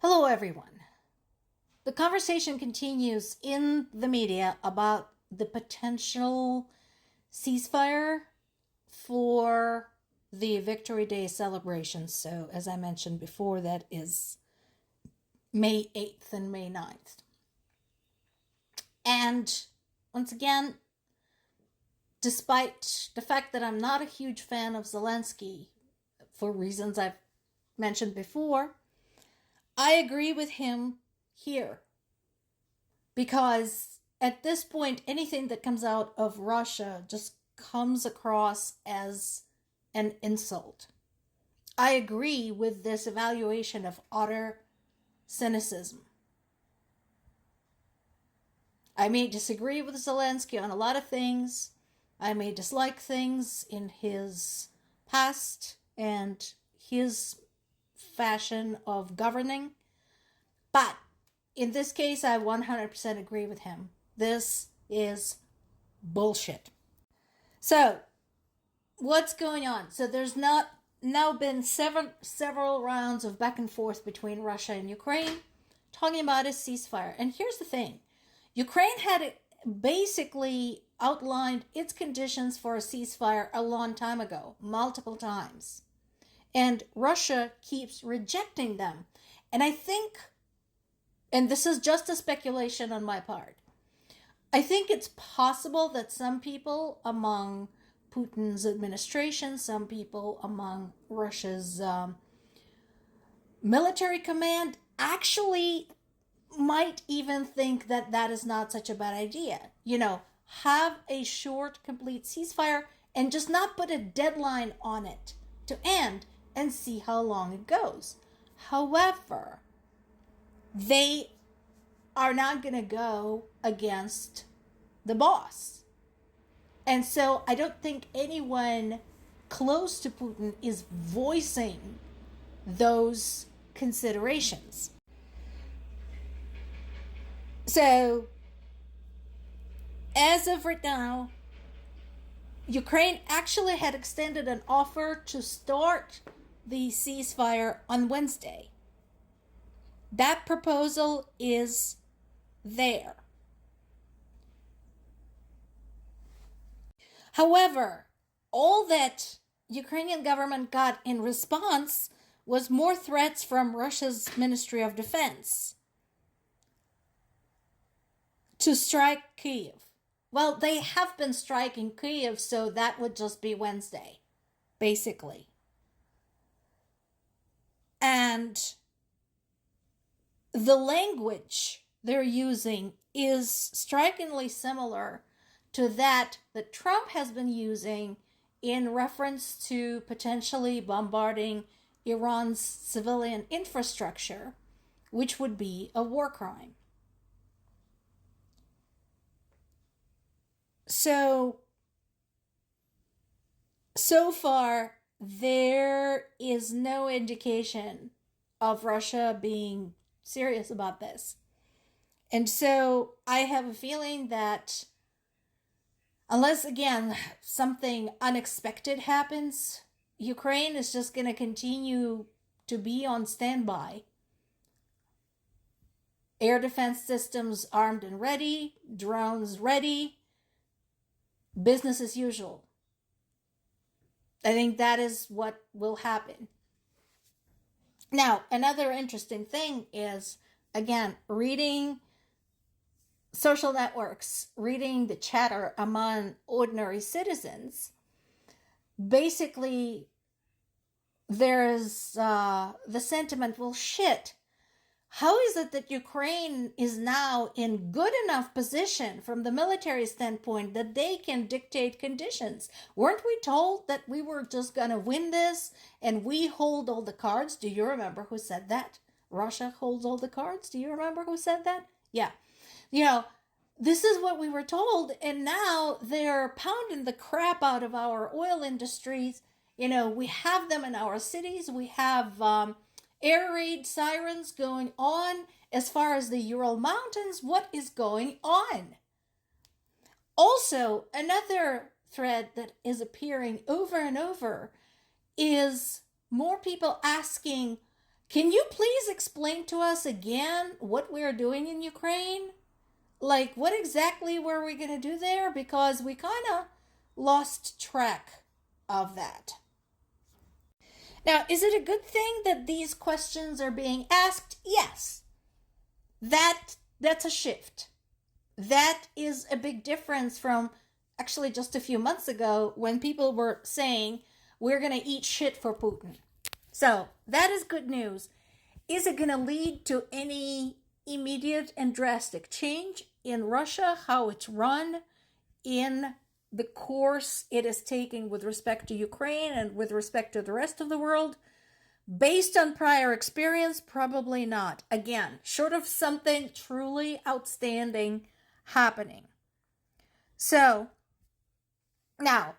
Hello, everyone. The conversation continues in the media about the potential ceasefire for the Victory Day celebration. So, as I mentioned before, that is May 8th and May 9th. And once again, despite the fact that I'm not a huge fan of Zelensky, for reasons I've mentioned before, I agree with him here. Because at this point, anything that comes out of Russia just comes across as an insult. I agree with this evaluation of utter cynicism. I may disagree with Zelensky on a lot of things. I may dislike things in his past and his fashion of governing. But in this case, I 100% agree with him. This is bullshit. So, what's going on? So there's now been several rounds of back and forth between Russia and Ukraine talking about a ceasefire. And here's the thing. Ukraine had basically outlined its conditions for a ceasefire a long time ago, multiple times. And Russia keeps rejecting them. And I think, and this is just a speculation on my part, I think it's possible that some people among Putin's administration, some people among Russia's military command actually might even think that that is not such a bad idea. Have a short, complete ceasefire and just not put a deadline on it to end and see how long it goes. However, they are not going to go against the boss. And so I don't think anyone close to Putin is voicing those considerations. So, as of right now, Ukraine actually had extended an offer to start the ceasefire on Wednesday. That proposal is there. However, all that Ukrainian government got in response was more threats from Russia's Ministry of Defense to strike Kyiv. Well, they have been striking Kyiv, so that would just be Wednesday, basically. And the language they're using is strikingly similar to that Trump has been using in reference to potentially bombarding Iran's civilian infrastructure, which would be a war crime. So far, there is no indication of Russia being serious about this. And so I have a feeling that unless, again, something unexpected happens, Ukraine is just going to continue to be on standby. Air defense systems armed and ready, drones ready, business as usual. I think that is what will happen. Now, another interesting thing is, again, reading social networks, reading the chatter among ordinary citizens. Basically, there's the sentiment, well, shit, how is it that Ukraine is now in good enough position from the military standpoint that they can dictate conditions? Weren't we told that we were just going to win this and we hold all the cards? Do you remember who said that? Russia holds all the cards? Do you remember who said that? Yeah. This is what we were told, and now they're pounding the crap out of our oil industries. We have them in our cities. We have air raid sirens going on. As far as the Ural Mountains, what is going on? Also, another thread that is appearing over and over is more people asking, Can you please explain to us again what we're doing in Ukraine? Like, what exactly were we going to do there? Because we kind of lost track of that. Now, is it a good thing that these questions are being asked? Yes. That's a shift. That is a big difference from actually just a few months ago when people were saying we're going to eat shit for Putin. So that is good news. Is it going to lead to any immediate and drastic change in Russia, how it's run, in the course it is taking with respect to Ukraine and with respect to the rest of the world? Based on prior experience, probably not. Again, short of something truly outstanding happening. So, now,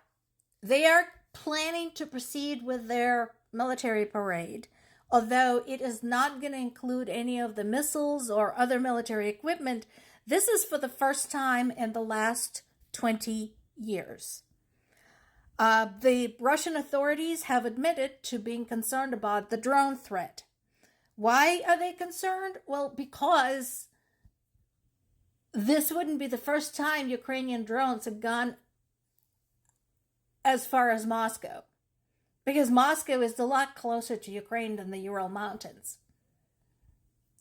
they are planning to proceed with their military parade, although it is not going to include any of the missiles or other military equipment. This is for the first time in the last 20 years. The Russian authorities have admitted to being concerned about the drone threat. Why are they concerned? Well, because this wouldn't be the first time Ukrainian drones have gone as far as Moscow, because Moscow is a lot closer to Ukraine than the Ural Mountains.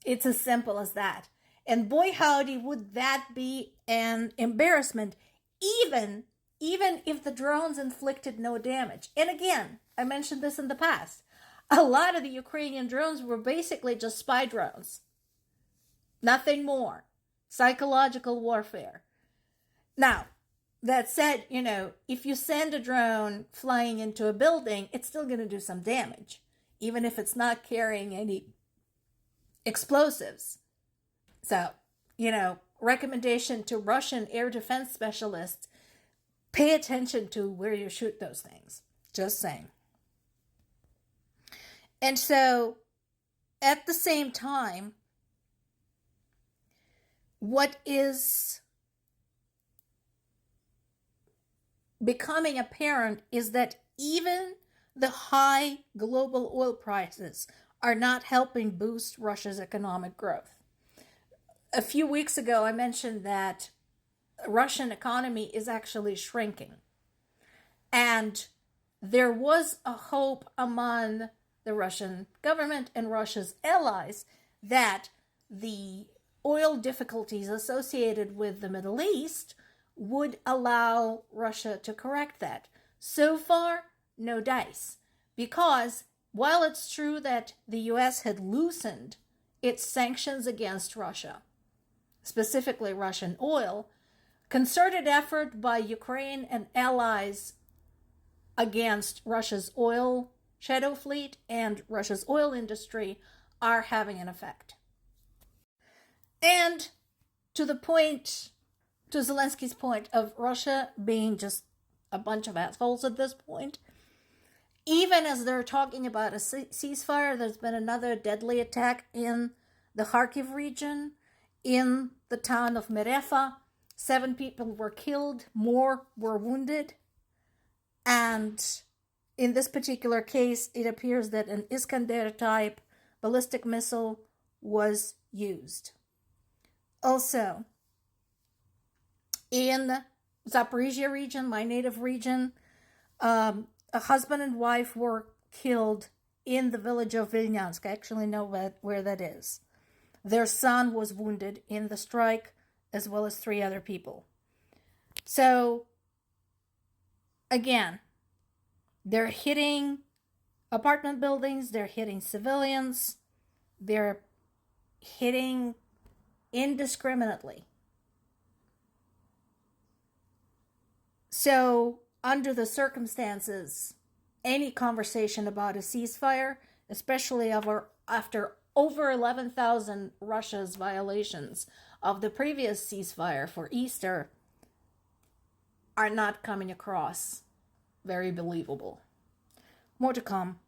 It's as simple as that. And boy howdy, would that be an embarrassment, even if the drones inflicted no damage. And again, I mentioned this in the past. A lot of the Ukrainian drones were basically just spy drones. Nothing more. Psychological warfare. Now, that said, if you send a drone flying into a building, it's still going to do some damage, even if it's not carrying any explosives. So, recommendation to Russian air defense specialists: pay attention to where you shoot those things. Just saying. And so, at the same time, what is becoming apparent is that even the high global oil prices are not helping boost Russia's economic growth. A few weeks ago, I mentioned that the Russian economy is actually shrinking. And there was a hope among the Russian government and Russia's allies that the oil difficulties associated with the Middle East would allow Russia to correct that. So far, no dice. Because while it's true that the US had loosened its sanctions against Russia, specifically Russian oil, concerted effort by Ukraine and allies against Russia's oil shadow fleet and Russia's oil industry are having an effect. And to Zelensky's point of Russia being just a bunch of assholes at this point, even as they're talking about a ceasefire, there's been another deadly attack in the Kharkiv region, in the town of Merefa. 7 people were killed, more were wounded. And in this particular case, it appears that an Iskander-type ballistic missile was used. Also, in Zaporizhia region, my native region, a husband and wife were killed in the village of Vilnyansk. I actually know where that is. Their son was wounded in the strike, as well as 3 other people. So, again, they're hitting apartment buildings, they're hitting civilians, they're hitting indiscriminately. So, under the circumstances, any conversation about a ceasefire, especially after over 11,000 Russia's violations of the previous ceasefire for Easter, are not coming across very believable. More to come.